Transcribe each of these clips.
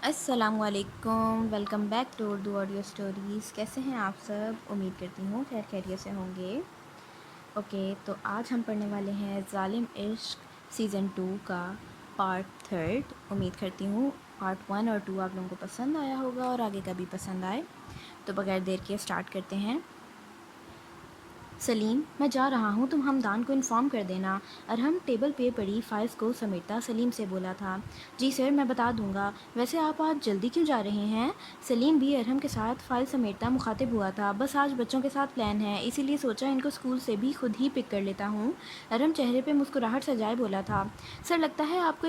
السلام علیکم، welcome back to Urdu audio stories. کیسے ہیں آپ سب؟ امید کرتی ہوں خیر خیریت سے ہوں گے۔ اوکے، تو آج ہم پڑھنے والے ہیں ظالم عشق سیزن 2 کا پارٹ 3۔ امید کرتی ہوں پارٹ 1 اور 2 آپ لوگوں کو پسند آیا ہوگا اور آگے کا بھی پسند آئے۔ تو بغیر دیر کے اسٹارٹ کرتے ہیں۔ سلیم، میں جا رہا ہوں، تم ہمدان کو انفارم کر دینا۔ ارحم ٹیبل پہ پڑی فائلز کو سمیٹتا سلیم سے بولا تھا۔ جی سر، میں بتا دوں گا۔ ویسے آپ آج جلدی کیوں جا رہے ہیں؟ سلیم بھی ارحم کے ساتھ فائل سمیٹتا مخاطب ہوا تھا۔ بس آج بچوں کے ساتھ پلان ہے، اسی لیے سوچا ان کو اسکول سے بھی خود ہی پک کر لیتا ہوں۔ ارحم چہرے پہ مسکراہٹ سجائے بولا تھا۔ سر، لگتا ہے آپ کو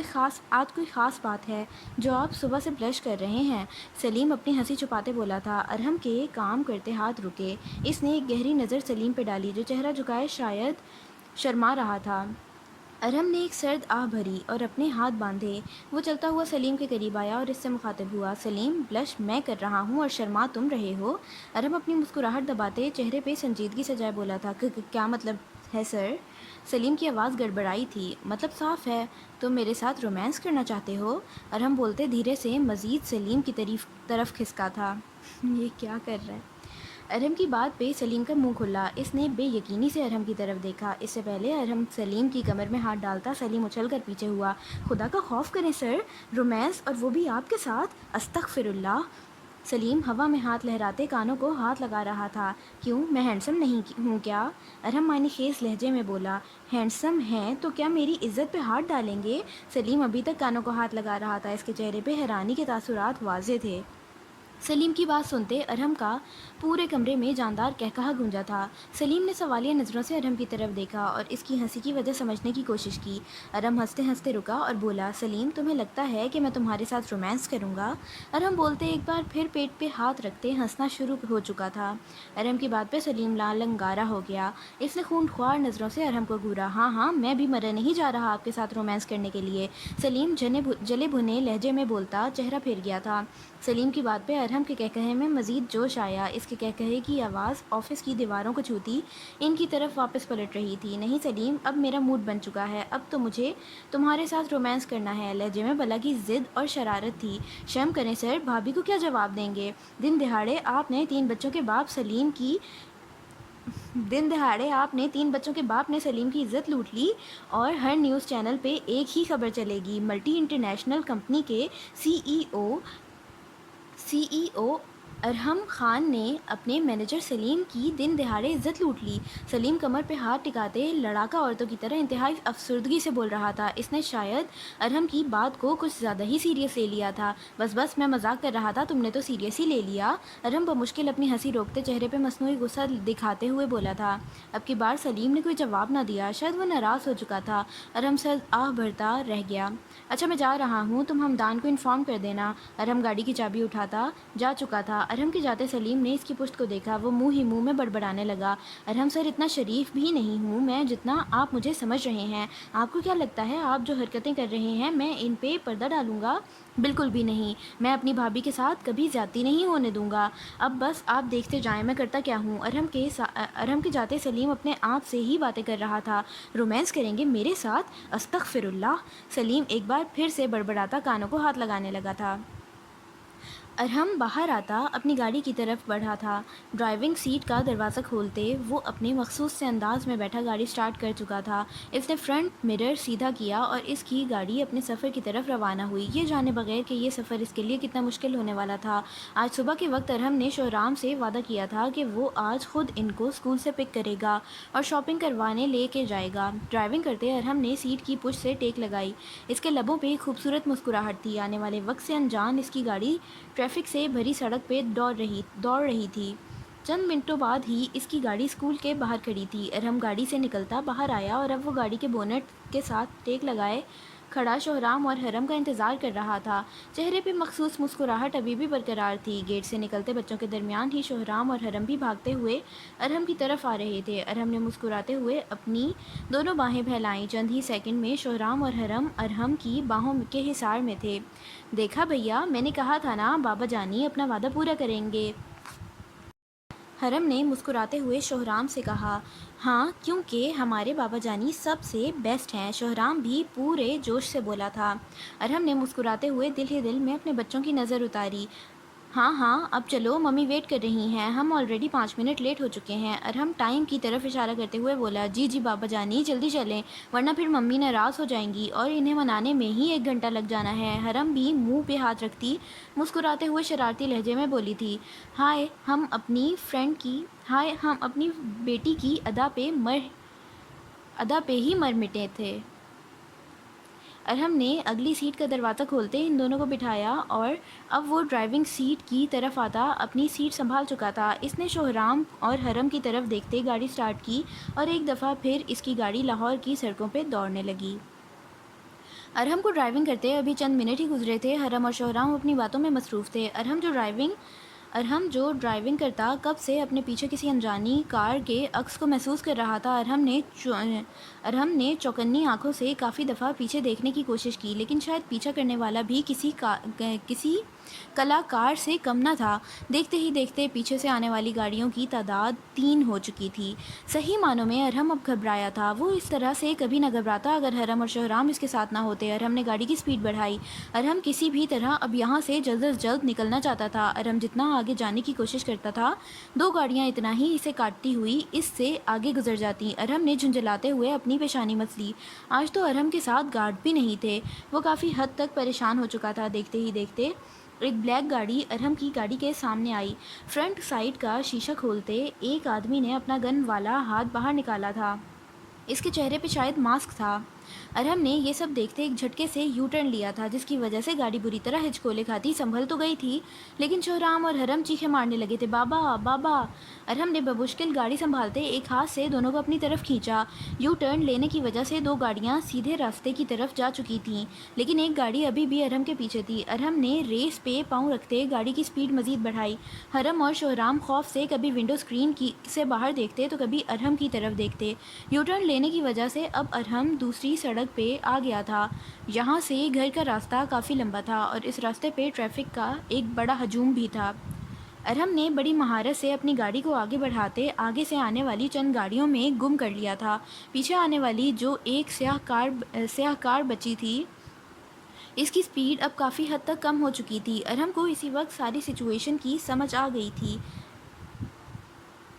آج کوئی خاص بات ہے جو آپ صبح سے بلش کر رہے ہیں۔ سلیم اپنی ہنسی چھپاتے بولا تھا۔ ارحم کے کام کرتے ہاتھ رکے۔ اس نے ایک گہری نظر سلیم پہ ڈالی جو چہرہ جھکائے شاید شرما رہا تھا۔ ارحم نے ایک سرد آہ بھری اور اپنے ہاتھ باندھے۔ وہ چلتا ہوا سلیم کے قریب آیا اور اس سے مخاطب ہوا۔ سلیم، بلش میں کر رہا ہوں اور شرما تم رہے ہو؟ ارحم اپنی مسکراہٹ دباتے چہرے پہ سنجیدگی سجائے بولا تھا۔ کیا مطلب ہے سر؟ سلیم کی آواز گڑبڑائی تھی۔ مطلب صاف ہے، تم میرے ساتھ رومانس کرنا چاہتے ہو؟ ارحم بولتے دھیرے سے مزید سلیم کی طرف کھسکا تھا۔ یہ کیا کر رہا ہے؟ ارحم کی بات پہ سلیم کا منہ کھلا۔ اس نے بے یقینی سے ارحم کی طرف دیکھا۔ اس سے پہلے ارحم سلیم کی کمر میں ہاتھ ڈالتا سلیم اچھل کر پیچھے ہوا۔ خدا کا خوف کریں سر، رومانس اور وہ بھی آپ کے ساتھ؟ استغفر اللہ۔ سلیم ہوا میں ہاتھ لہراتے کانوں کو ہاتھ لگا رہا تھا۔ کیوں، میں ہینڈسم نہیں ہوں کیا؟ ارحم معنی خیز لہجے میں بولا۔ ہینڈسم ہیں تو کیا میری عزت پہ ہاتھ ڈالیں گے؟ سلیم ابھی تک کانوں کو ہاتھ لگا رہا تھا۔ اس کے چہرے پہ حیرانی کے تاثرات واضح تھے۔ سلیم کی بات سنتے ارحم کا پورے کمرے میں جاندار قہقہہ گونجا تھا۔ سلیم نے سوالیہ نظروں سے ارحم کی طرف دیکھا اور اس کی ہنسی کی وجہ سمجھنے کی کوشش کی۔ ارحم ہنستے ہنستے رکا اور بولا، سلیم، تمہیں لگتا ہے کہ میں تمہارے ساتھ رومانس کروں گا؟ ارحم بولتے ایک بار پھر پیٹ پہ ہاتھ رکھتے ہنسنا شروع ہو چکا تھا۔ ارحم کی بات پہ سلیم لنگارا ہو گیا۔ اس نے خون خوار نظروں سے ارحم کو گھورا۔ ہاں ہاں، میں بھی مرے نہیں جا رہا آپ کے ساتھ رومانس کرنے کے لیے۔ سلیم جلے بھنے لہجے میں بولتا چہرہ پھر گیا تھا۔ سلیم کی بات پہ ارحم کے کہکہے میں مزید جوش آیا۔ اس کے کہکہے کی آواز آفس کی دیواروں کو چھوتی ان کی طرف واپس پلٹ رہی تھی۔ نہیں سلیم، اب میرا موڈ بن چکا ہے، اب تو مجھے تمہارے ساتھ رومانس کرنا ہے۔ لہجے میں بلا کی ضد اور شرارت تھی۔ شرم کریں سر، بھابھی کو کیا جواب دیں گے؟ دن دہاڑے آپ نے 3 بچوں کے باپ نے سلیم کی عزت لوٹ لی اور ہر نیوز چینل پہ ایک ہی خبر چلے گی۔ ملٹی انٹرنیشنل کمپنی کے سی ای او ارحم خان نے اپنے مینیجر سلیم کی دن دہاڑے عزت لوٹ لی۔ سلیم کمر پہ ہاتھ ٹکاتے لڑاکا عورتوں کی طرح انتہائی افسردگی سے بول رہا تھا۔ اس نے شاید ارحم کی بات کو کچھ زیادہ ہی سیریس لے لیا تھا۔ بس میں مذاق کر رہا تھا، تم نے تو سیریس ہی لے لیا۔ ارحم بمشکل اپنی ہنسی روکتے چہرے پہ مصنوعی غصہ دکھاتے ہوئے بولا تھا۔ اب کی بار سلیم نے کوئی جواب نہ دیا، شاید وہ ناراض ہو چکا تھا۔ ارحم سے آہ بھرتا رہ گیا۔ اچھا، میں جا رہا ہوں، تم ہمدان کو انفارم کر دینا۔ ارحم گاڑی کی چابی اٹھاتا جا چکا تھا۔ ارحم کے جاتے سلیم نے اس کی پشت کو دیکھا۔ وہ منہ ہی منہ میں بڑبڑانے لگا۔ ارحم سر، اتنا شریف بھی نہیں ہوں میں جتنا آپ مجھے سمجھ رہے ہیں۔ آپ کو کیا لگتا ہے آپ جو حرکتیں کر رہے ہیں میں ان پہ پردہ ڈالوں گا؟ بالکل بھی نہیں، میں اپنی بھابھی کے ساتھ کبھی زیادتی نہیں ہونے دوں گا۔ اب بس آپ دیکھتے جائیں میں کرتا کیا ہوں۔ ارحم کے جاتے سلیم اپنے آپ سے ہی باتیں کر رہا تھا۔ رومانس کریں گے میرے ساتھ؟ استغفر اللہ۔ سلیم ایک بار پھر سے بڑبڑاتا کانوں کو ہاتھ لگانے لگا تھا۔ ارحم باہر آتا اپنی گاڑی کی طرف بڑھا تھا۔ ڈرائیونگ سیٹ کا دروازہ کھولتے وہ اپنے مخصوص سے انداز میں بیٹھا گاڑی سٹارٹ کر چکا تھا۔ اس نے فرنٹ مرر سیدھا کیا اور اس کی گاڑی اپنے سفر کی طرف روانہ ہوئی، یہ جانے بغیر کہ یہ سفر اس کے لیے کتنا مشکل ہونے والا تھا۔ آج صبح کے وقت ارحم نے شوہرام سے وعدہ کیا تھا کہ وہ آج خود ان کو اسکول سے پک کرے گا اور شاپنگ کروانے لے کے جائے گا۔ ڈرائیونگ کرتے ارحم نے سیٹ کی پشت سے ٹیک لگائی۔ اس کے لبوں پہ خوبصورت مسکراہٹ تھی۔ آنے والے وقت سے انجان اس کی گاڑی ٹریفک سے بھری سڑک پہ دوڑ رہی تھی۔ چند منٹوں بعد ہی اس کی گاڑی اسکول کے باہر کھڑی تھی۔ ارحم گاڑی سے نکلتا باہر آیا اور اب وہ گاڑی کے بونٹ کے ساتھ ٹیک لگائے کھڑا شوہرام اور حرم کا انتظار کر رہا تھا۔ چہرے پہ مخصوص مسکراہٹ ابھی بھی برقرار تھی۔ گیٹ سے نکلتے بچوں کے درمیان ہی شوہرام اور حرم بھی بھاگتے ہوئے ارحم کی طرف آ رہے تھے۔ ارحم نے مسکراتے ہوئے اپنی دونوں باہیں پھیلائیں۔ چند ہی سیکنڈ میں شوہرام اور حرم ارحم کی باہوں کے حصار میں تھے۔ دیکھا بھیا، میں نے کہا تھا نا بابا جانی اپنا وعدہ پورا کریں گے۔ حرم نے مسکراتے ہوئے شہرام سے کہا۔ ہاں، کیونکہ ہمارے بابا جانی سب سے بیسٹ ہیں، شہرام بھی پورے جوش سے بولا تھا۔ ارحم نے مسکراتے ہوئے دل ہی دل میں اپنے بچوں کی نظر اتاری۔ ہاں ہاں، اب چلو، ممی ویٹ کر رہی ہیں، ہم آلریڈی 5 منٹ لیٹ ہو چکے ہیں۔ ارحم ٹائم کی طرف اشارہ کرتے ہوئے بولا۔ جی جی بابا جانی، جلدی چلیں، ورنہ پھر ممی ناراض ہو جائیں گی اور انہیں منانے میں ہی 1 گھنٹہ لگ جانا ہے۔ حرم بھی منہ پہ ہاتھ رکھتی مسکراتے ہوئے شرارتی لہجے میں بولی تھی۔ ہائے، ہم اپنی بیٹی کی ادا پہ ہی مر مٹے تھے۔ ارحم نے اگلی سیٹ کا دروازہ کھولتے ان دونوں کو بٹھایا اور اب وہ ڈرائیونگ سیٹ کی طرف آتا اپنی سیٹ سنبھال چکا تھا۔ اس نے شہرام اور حرم کی طرف دیکھتے گاڑی سٹارٹ کی اور ایک دفعہ پھر اس کی گاڑی لاہور کی سڑکوں پہ دوڑنے لگی۔ ارحم کو ڈرائیونگ کرتے ابھی چند منٹ ہی گزرے تھے۔ حرم اور شہرام اپنی باتوں میں مصروف تھے۔ ارحم جو ڈرائیونگ کرتا کب سے اپنے پیچھے کسی انجانی کار کے عکس کو محسوس کر رہا تھا۔ ارحم نے چوکنی آنکھوں سے کافی دفعہ پیچھے دیکھنے کی کوشش کی، لیکن شاید پیچھا کرنے والا بھی کسی کلاکار سے کم نہ تھا۔ دیکھتے ہی دیکھتے پیچھے سے آنے والی گاڑیوں کی تعداد 3 ہو چکی تھی۔ صحیح معنوں میں ارحم اب گھبرایا تھا۔ وہ اس طرح سے کبھی نہ گھبراتا اگر حرم اور شہرام اس کے ساتھ نہ ہوتے۔ ارحم نے گاڑی کی سپیڈ بڑھائی۔ ارحم کسی بھی طرح اب یہاں سے جلد از جلد نکلنا چاہتا تھا۔ ارحم جتنا آگے جانے کی کوشش کرتا تھا، 2 گاڑیاں اتنا ہی اسے کاٹتی ہوئی اس سے آگے گزر جاتی۔ ارحم نے جھنجھلاتے ہوئے اپنی پیشانی مس لی۔ آج تو ارحم کے ساتھ گارڈ بھی نہیں تھے۔ وہ کافی حد تک پریشان ہو چکا تھا۔ دیکھتے ہی دیکھتے ایک بلیک گاڑی ارحم کی گاڑی کے سامنے آئی۔ فرنٹ سائیڈ کا شیشہ کھولتے ایک آدمی نے اپنا گن والا ہاتھ باہر نکالا تھا۔ اس کے چہرے پہ شاید ماسک تھا۔ ارحم نے یہ سب دیکھتے ایک جھٹکے سے یو ٹرن لیا تھا، جس کی وجہ سے گاڑی بری طرح ہچکولے کھاتی سنبھل تو گئی تھی، لیکن شہرام اور حرم چیخیں مارنے لگے تھے۔ بابا بابا! ارحم نے بمشکل گاڑی سنبھالتے ایک ہاتھ سے دونوں کو اپنی طرف کھینچا۔ یو ٹرن لینے کی وجہ سے 2 گاڑیاں سیدھے راستے کی طرف جا چکی تھیں، لیکن ایک گاڑی ابھی بھی ارحم کے پیچھے تھی۔ ارحم نے ریس پہ پاؤں رکھتے گاڑی کی سپیڈ مزید بڑھائی۔ حرم اور شہرام خوف سے کبھی ونڈو اسکرین سے باہر دیکھتے تو کبھی ارحم کی طرف دیکھتے۔ یو ٹرن لینے کی وجہ سے اب ارحم دوسری سڑک پہ آ گیا تھا۔ یہاں سے گھر کا راستہ کافی لمبا تھا اور اس راستے پہ ٹریفک کا ایک بڑا ہجوم بھی تھا۔ ارحم نے بڑی مہارت سے اپنی گاڑی کو آگے بڑھاتے آگے سے آنے والی چند گاڑیوں میں گم کر لیا تھا۔ پیچھے آنے والی جو ایک سیاہ کار بچی تھی، اس کی سپیڈ اب کافی حد تک کم ہو چکی تھی۔ ارحم کو اسی وقت ساری سچویشن کی سمجھ آ گئی تھی۔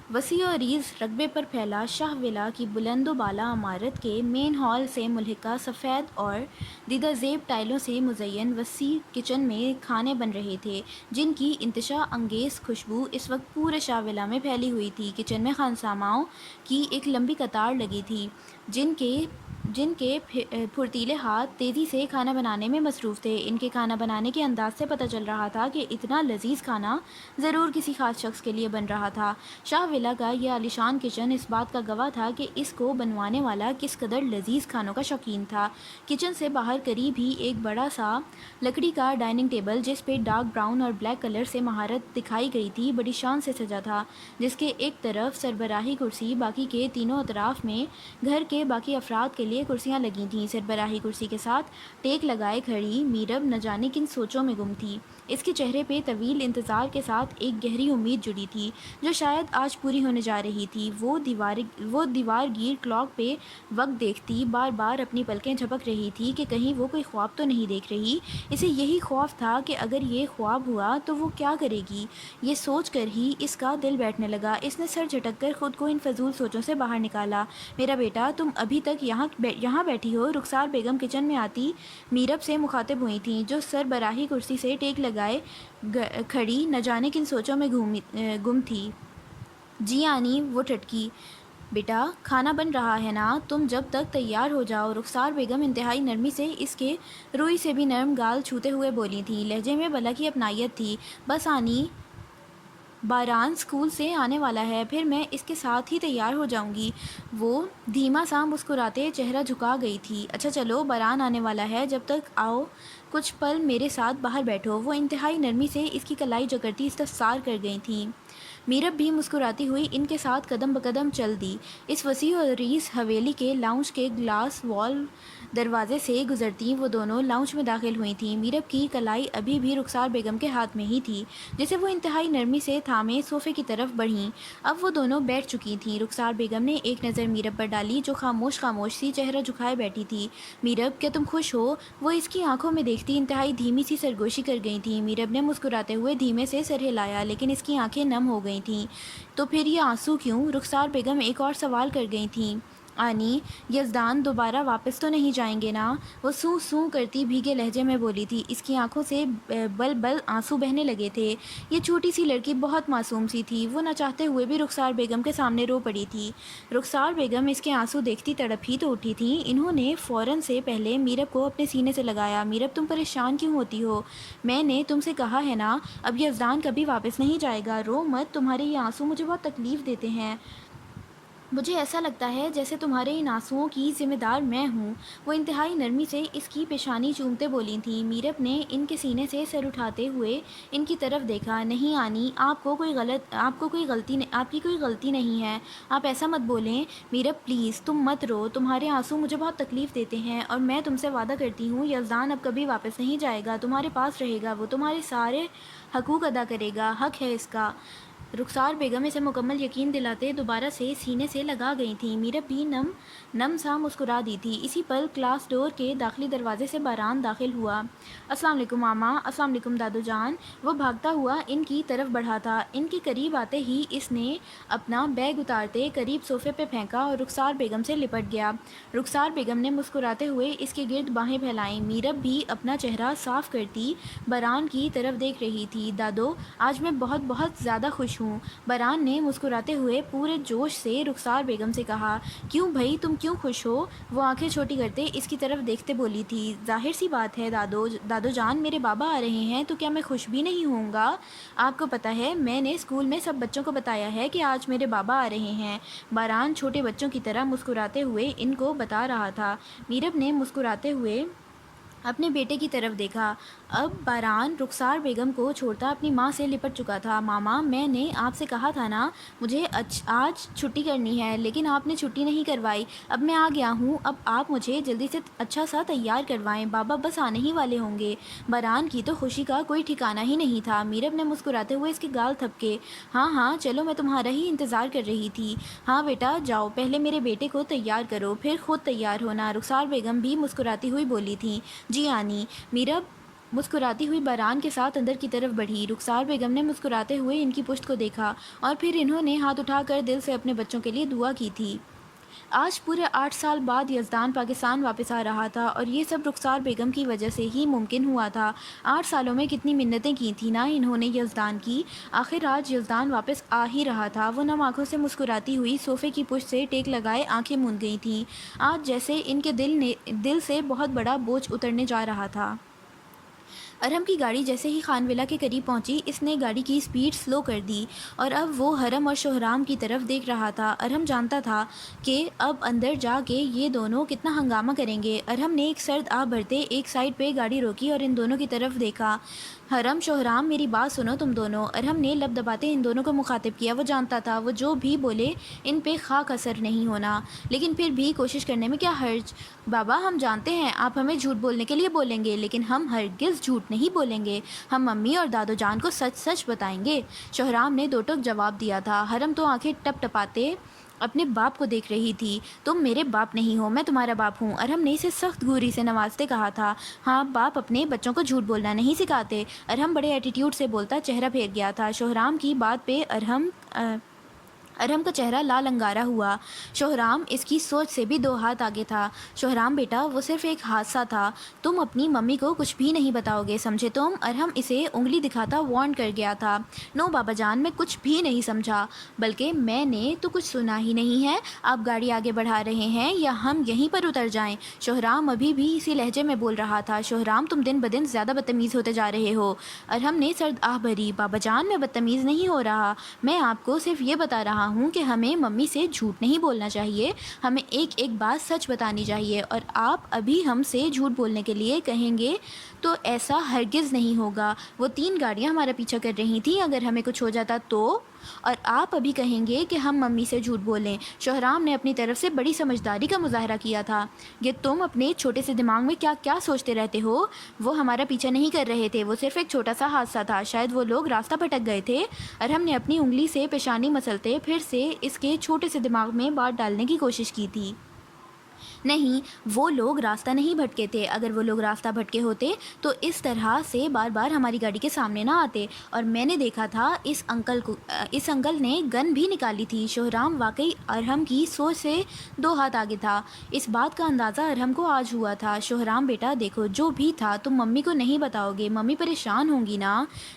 وسیع و عریض رقبے پر پھیلا شاہ ولا کی بلند و بالا عمارت کے مین ہال سے ملحقہ سفید اور دیدہ زیب ٹائلوں سے مزین وسیع کچن میں کھانے بن رہے تھے، جن کی انتشا انگیز خوشبو اس وقت پورے شاہ ولا میں پھیلی ہوئی تھی۔ کچن میں خانساماؤں کی ایک لمبی قطار لگی تھی، جن کے پھرتیلے ہاتھ تیزی سے کھانا بنانے میں مصروف تھے۔ ان کے کھانا بنانے کے انداز سے پتہ چل رہا تھا کہ اتنا لذیذ کھانا ضرور کسی خاص شخص کے لیے بن رہا تھا۔ شاہ ولا کا یہ عالیشان کچن اس بات کا گواہ تھا کہ اس کو بنوانے والا کس قدر لذیذ کھانوں کا شوقین تھا۔ کچن سے باہر قریب ہی ایک بڑا سا لکڑی کا ڈائننگ ٹیبل، جس پہ ڈارک براؤن اور بلیک کلر سے مہارت دکھائی گئی تھی، بڑی شان سے سجا تھا، جس کے ایک طرف سربراہی کرسی، باقی کے تینوں اطراف میں گھر کے باقی افراد کے لیے کرسیاں لگی تھیں۔ سربراہی کرسی کے ساتھ ٹیک لگائے کھڑی میرب نہ جانے کن سوچوں میں گم تھی۔ اس کے چہرے پہ طویل انتظار کے ساتھ ایک گہری امید جڑی تھی، جو شاید آج پوری ہونے جا رہی تھی۔ وہ دیوار گیر کلاک پہ وقت دیکھتی بار بار اپنی پلکیں جھپک رہی تھی کہ کہیں وہ کوئی خواب تو نہیں دیکھ رہی۔ اسے یہی خوف تھا کہ اگر یہ خواب ہوا تو وہ کیا کرے گی۔ یہ سوچ کر ہی اس کا دل بیٹھنے لگا۔ اس نے سر جھٹک کر خود کو ان فضول سوچوں سے باہر نکالا۔ میرا بیٹا، تم ابھی تک یہاں بیٹھی ہو؟ رخسار بیگم کچن میں آتی میرب سے مخاطب ہوئی تھیں، جو سربراہی کرسی سے ٹیک لگائے کھڑی نہ جانے کن سوچوں میں گم تھی۔ جی آنی، وہ ٹھٹکی۔ بیٹا، کھانا بن رہا ہے نا، تم جب تک تیار ہو جاؤ۔ رخسار بیگم انتہائی نرمی سے اس کے روئی سے بھی نرم گال چھوتے ہوئے بولی تھیں۔ لہجے میں بلا کی اپنائیت تھی۔ بس آنی، باران اسکول سے آنے والا ہے، پھر میں اس کے ساتھ ہی تیار ہو جاؤں گی۔ وہ دھیما سا مسکراتے چہرہ جھکا گئی تھی۔ اچھا چلو، باران آنے والا ہے، جب تک آؤ کچھ پل میرے ساتھ باہر بیٹھو۔ وہ انتہائی نرمی سے اس کی کلائی جکڑتی استفسار کر گئی تھیں۔ میرب بھی مسکراتی ہوئی ان کے ساتھ قدم بقدم چل دی۔ اس وسیع و عریض حویلی کے لاؤنج کے گلاس وال دروازے سے گزرتی وہ دونوں لاؤنج میں داخل ہوئی تھیں۔ میرب کی کلائی ابھی بھی رخسار بیگم کے ہاتھ میں ہی تھی، جسے وہ انتہائی نرمی سے تھامے صوفے کی طرف بڑھیں۔ اب وہ دونوں بیٹھ چکی تھیں۔ رخسار بیگم نے ایک نظر میرب پر ڈالی، جو خاموش سی چہرہ جھکائے بیٹھی تھی۔ میرب، کیا تم خوش ہو؟ وہ اس کی آنکھوں میں دیکھتی انتہائی دھیمی سی سرگوشی کر گئی تھیں۔ میرب نے مسکراتے ہوئے دھیمے سے سر ہلایا، لیکن اس کی آنکھیں نم ہو گئی تھیں۔ تو پھر یہ آنسو کیوں؟ رخسار بیگم ایک اور سوال کر گئی تھیں۔ آنی، یزدان دوبارہ واپس تو نہیں جائیں گے نا؟ وہ سوں سوں کرتی بھیگے لہجے میں بولی تھی۔ اس کی آنکھوں سے بل بل آنسو بہنے لگے تھے۔ یہ چھوٹی سی لڑکی بہت معصوم سی تھی۔ وہ نہ چاہتے ہوئے بھی رخسار بیگم کے سامنے رو پڑی تھی۔ رخسار بیگم اس کے آنسو دیکھتی تڑپ ہی تو اٹھی تھیں۔ انہوں نے فوراً سے پہلے میرب کو اپنے سینے سے لگایا۔ میرب، تم پریشان کیوں ہوتی ہو؟ میں نے تم سے کہا ہے نا، اب یزدان کبھی واپس نہیں جائے گا۔ رو مت، تمہارے یہ آنسو مجھے بہت تکلیف دیتے ہیں۔ مجھے ایسا لگتا ہے جیسے تمہارے ان آنسوؤں کی ذمہ دار میں ہوں۔ وہ انتہائی نرمی سے اس کی پیشانی چومتے بولی تھیں۔ میرب نے ان کے سینے سے سر اٹھاتے ہوئے ان کی طرف دیکھا۔ نہیں آنی، آپ کی کوئی غلطی نہیں ہے، آپ ایسا مت بولیں۔ میرب پلیز، تم مت رو، تمہارے آنسو مجھے بہت تکلیف دیتے ہیں، اور میں تم سے وعدہ کرتی ہوں یزدان اب کبھی واپس نہیں جائے گا، تمہارے پاس رہے گا، وہ تمہارے سارے حقوق ادا کرے گا، حق ہے اس کا۔ رخسار بیگم اسے مکمل یقین دلاتے دوبارہ سے سینے سے لگا گئی تھیں۔ میرب بھی نم سا مسکرا دی تھی۔ اسی پل کلاس ڈور کے داخلی دروازے سے باران داخل ہوا۔ السلام علیکم ماما، السلام علیکم دادو جان۔ وہ بھاگتا ہوا ان کی طرف بڑھا تھا۔ ان کے قریب آتے ہی اس نے اپنا بیگ اتارتے قریب صوفے پہ پھینکا اور رخسار بیگم سے لپٹ گیا۔ رخسار بیگم نے مسکراتے ہوئے اس کے گرد باہیں پھیلائیں۔ میرب بھی اپنا چہرہ صاف کرتی باران کی طرف دیکھ رہی تھی۔ دادو، آج میں بہت بہت زیادہ خوش ہوں، باران نے مسکراتے ہوئے پورے جوش سے رخسار بیگم سے کہا۔ کیوں بھائی، تم کیوں خوش ہو؟ وہ آنکھیں چھوٹی کرتے اس کی طرف دیکھتے بولی تھی۔ ظاہر سی بات ہے دادو جان، میرے بابا آ رہے ہیں تو کیا میں خوش بھی نہیں ہوں گا؟ آپ کو پتہ ہے میں نے اسکول میں سب بچوں کو بتایا ہے کہ آج میرے بابا آ رہے ہیں۔ باران چھوٹے بچوں کی طرح مسکراتے ہوئے ان کو بتا رہا تھا۔ میرب نے مسکراتے ہوئے اپنے بیٹے کی طرف دیکھا۔ اب باران رخسار بیگم کو چھوڑتا اپنی ماں سے لپٹ چکا تھا۔ ماما، میں نے آپ سے کہا تھا نا مجھے آج چھٹی کرنی ہے، لیکن آپ نے چھٹی نہیں کروائی۔ اب میں آ گیا ہوں، اب آپ مجھے جلدی سے اچھا سا تیار کروائیں، بابا بس آنے ہی والے ہوں گے۔ باران کی تو خوشی کا کوئی ٹھکانہ ہی نہیں تھا۔ میرب نے مسکراتے ہوئے اس کے گال تھپکے۔ ہاں ہاں چلو، میں تمہارا ہی انتظار کر رہی تھی۔ ہاں بیٹا جاؤ، پہلے میرے بیٹے کو تیار کرو، پھر خود تیار ہونا۔ رخسار بیگم بھی مسکراتی ہوئی بولی تھیں۔ جی آنی۔ میرب مسکراتی ہوئی باران کے ساتھ اندر کی طرف بڑھی۔ رخسار بیگم نے مسکراتے ہوئے ان کی پشت کو دیکھا اور پھر انہوں نے ہاتھ اٹھا کر دل سے اپنے بچوں کے لیے دعا کی تھی۔ آج پورے 8 سال بعد یزدان پاکستان واپس آ رہا تھا، اور یہ سب رخسار بیگم کی وجہ سے ہی ممکن ہوا تھا۔ 8 سالوں میں کتنی منتیں کی تھیں نا انہوں نے یزدان کی۔ آخر آج یزدان واپس آ ہی رہا تھا۔ وہ نم آنکھوں سے مسکراتی ہوئی صوفے کی پشت سے ٹیک لگائے آنکھیں موند گئی تھیں۔ آج جیسے ان کے دل سے بہت بڑا بوجھ اترنے جا رہا تھا۔ ارہم کی گاڑی جیسے ہی خان ولا کے قریب پہنچی، اس نے گاڑی کی سپیڈ سلو کر دی اور اب وہ حرم اور شوہرام کی طرف دیکھ رہا تھا۔ ارہم جانتا تھا کہ اب اندر جا کے یہ دونوں کتنا ہنگامہ کریں گے۔ ارہم نے ایک سرد آہ بھرتے ایک سائڈ پہ گاڑی روکی اور ان دونوں کی طرف دیکھا۔ حرم، شوہرام، میری بات سنو تم دونوں۔ ارہم نے لب دباتے ان دونوں کو مخاطب کیا۔ وہ جانتا تھا وہ جو بھی بولے ان پہ خاک اثر نہیں ہونا، لیکن پھر بھی کوشش کرنے میں کیا حرج۔ بابا، ہم جانتے ہیں آپ ہمیں جھوٹ بولنے کے لیے بولیں گے، لیکن ہم ہرگز جھوٹ نہیں بولیں گے۔ ہم ممی اور دادو جان کو سچ سچ بتائیں گے۔ شوہرام نے دو ٹوک جواب دیا تھا۔ حرم تو آنکھیں ٹپ ٹپاتے اپنے باپ کو دیکھ رہی تھی۔ تم میرے باپ نہیں ہو، میں تمہارا باپ ہوں، ارہم نے اسے سخت گھوری سے نوازتے کہا تھا۔ ہاں، باپ اپنے بچوں کو جھوٹ بولنا نہیں سکھاتے۔ ارہم بڑے ایٹیٹیوڈ سے بولتا چہرہ پھیر گیا تھا۔ شوہرام کی بات پہ ارہم کا چہرہ لال انگارا ہوا۔ شوہرام اس کی سوچ سے بھی 2 ہاتھ آگے تھا۔ شوہرام بیٹا، وہ صرف ایک حادثہ تھا، تم اپنی ممی کو کچھ بھی نہیں بتاؤ گے، سمجھے تم؟ ارہم اسے انگلی دکھاتا وارن کر گیا تھا۔ نو بابا جان، میں کچھ بھی نہیں سمجھا، بلکہ میں نے تو کچھ سنا ہی نہیں ہے۔ آپ گاڑی آگے بڑھا رہے ہیں یا ہم یہیں پر اتر جائیں؟ شوہرام ابھی بھی اسی لہجے میں بول رہا تھا۔ شوہرام، تم دن بدن زیادہ بدتمیز ہوتے جا رہے ہو۔ ارہم نے سرد آہ بھری۔ بابا جان، میں بدتمیز نہیں ہو رہا، میں آپ کو صرف یہ بتا رہا ہوں کہ ہمیں ممی سے جھوٹ نہیں بولنا چاہیے، ہمیں ایک ایک بات سچ بتانی چاہیے، اور آپ ابھی ہم سے جھوٹ بولنے کے لیے کہیں گے تو ایسا ہرگز نہیں ہوگا۔ وہ 3 گاڑیاں ہمارا پیچھا کر رہی تھیں، اگر ہمیں کچھ ہو جاتا تو؟ اور آپ ابھی کہیں گے کہ ہم ممی سے جھوٹ بولیں۔ شوہرام نے اپنی طرف سے بڑی سمجھداری کا مظاہرہ کیا تھا۔ یہ تم اپنے چھوٹے سے دماغ میں کیا کیا سوچتے رہتے ہو؟ وہ ہمارا پیچھا نہیں کر رہے تھے، وہ صرف ایک چھوٹا سا حادثہ تھا، شاید وہ لوگ راستہ بھٹک گئے تھے۔ ارحم نے اپنی انگلی سے پیشانی مسلتے پھر سے اس کے چھوٹے سے دماغ میں بات ڈالنے کی کوشش کی تھی۔ نہیں، وہ لوگ راستہ نہیں بھٹکے تھے، اگر وہ لوگ راستہ بھٹکے ہوتے تو اس طرح سے بار بار ہماری گاڑی کے سامنے نہ آتے، اور میں نے دیکھا تھا اس انکل نے گن بھی نکالی تھی۔ شوہرام واقعی ارحم کی سوچ سے 2 ہاتھ آگے تھا۔ اس بات کا اندازہ ارحم کو آج ہوا تھا۔ شوہرام بیٹا دیکھو، جو بھی تھا تم ممی کو نہیں بتاؤ گے، ممی پریشان ہوں گی نا؟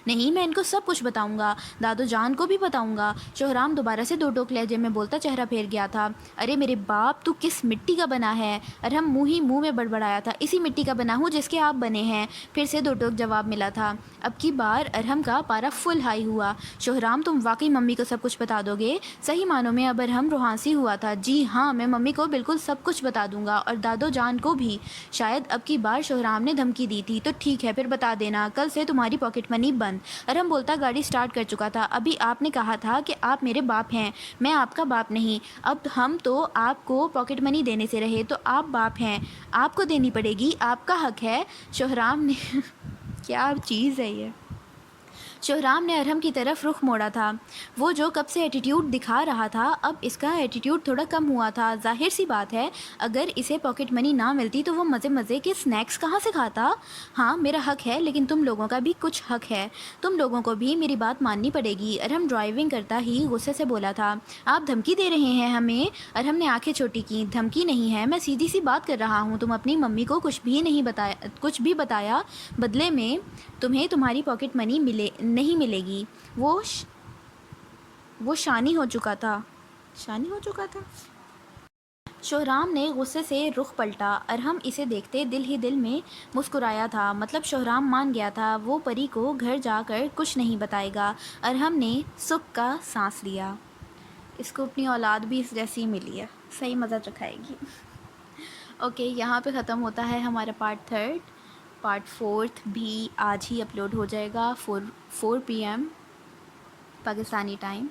نہیں، میں ان کو سب کچھ بتاؤں گا، دادو جان کو بھی بتاؤں گا۔ شوہرام دوبارہ سے 2 ٹوک لہجے میں بولتا چہرہ پھیر گیا تھا۔ ارے میرے باپ، تو کس مٹی کا بنا ہے؟ ارحم منہ میں بڑبڑایا تھا۔ اسی مٹی کا بنا ہوں جس کے آپ بنے ہیں، پھر سے 2 ٹوک جواب ملا تھا۔ اب کی بار ارحم کا پارا فل ہائی ہوا۔ شوہرام، تم واقعی ممی کو سب کچھ بتا دو گے؟ صحیح معنوں میں اب ارحم روحانسی ہوا تھا۔ جی ہاں، میں ممی کو بالکل سب کچھ بتا دوں گا، اور دادو جان کو بھی۔ شاید اب کی بار شوہرام نے دھمکی دی تھی۔ تو ٹھیک ہے، پھر بتا دینا، کل سے تمہاری پاکٹ منی بند۔ ارحم بولتا گاڑی سٹارٹ کر چکا تھا۔ ابھی آپ نے کہا تھا کہ آپ میرے باپ ہیں، میں آپ کا باپ نہیں۔ اب ہم تو آپ کو پاکٹ منی دینے سے رہے، تو آپ باپ ہیں، آپ کو دینی پڑے گی، آپ کا حق ہے۔ شوہرام نے کیا چیز ہے یہ؟ شوہرام نے ارحم کی طرف رخ موڑا تھا۔ وہ جو کب سے ایٹیٹیوڈ دکھا رہا تھا، اب اس کا ایٹیٹیوڈ تھوڑا کم ہوا تھا۔ ظاہر سی بات ہے، اگر اسے پاکٹ منی نہ ملتی تو وہ مزے مزے کے سنیکس کہاں سے کھاتا؟ ہاں، میرا حق ہے، لیکن تم لوگوں کا بھی کچھ حق ہے، تم لوگوں کو بھی میری بات ماننی پڑے گی۔ ارحم ڈرائیونگ کرتا ہی غصے سے بولا تھا۔ آپ دھمکی دے رہے ہیں ہمیں؟ ارحم نے آنکھیں چھوٹی کیں۔ دھمکی نہیں ہے، میں سیدھی سی بات کر رہا ہوں۔ تم اپنی ممی کو کچھ بھی بتایا، بدلے میں تمہیں تمہاری پاکٹ منی نہیں ملے گی۔ وہ شانی ہو چکا تھا۔ شوہرام نے غصے سے رخ پلٹا۔ ارحم اسے دیکھتے دل ہی دل میں مسکرایا تھا۔ مطلب شوہرام مان گیا تھا، وہ پری کو گھر جا کر کچھ نہیں بتائے گا۔ ارحم نے سکھ کا سانس لیا۔ اس کو اپنی اولاد بھی اس جیسی ملی ہے، صحیح مزہ چکھائے گی۔ اوکے، یہاں پہ ختم ہوتا ہے ہمارا پارٹ 3۔ پارٹ 4 بھی آج ہی اپلوڈ ہو جائے گا، 4 PM پاکستانی ٹائم۔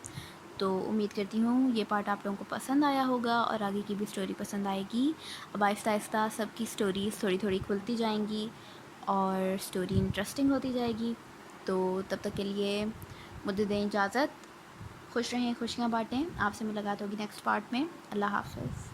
تو امید کرتی ہوں یہ پارٹ آپ لوگوں کو پسند آیا ہوگا، اور آگے کی بھی سٹوری پسند آئے گی۔ اب آہستہ آہستہ سب کی سٹوریز تھوڑی تھوڑی کھلتی جائیں گی، اور سٹوری انٹرسٹنگ ہوتی جائے گی۔ تو تب تک کے لیے مجھے دیں اجازت۔ خوش رہیں، خوشیاں بانٹیں۔ آپ سے ملاقات ہوگی نیکسٹ پارٹ میں۔ اللہ حافظ۔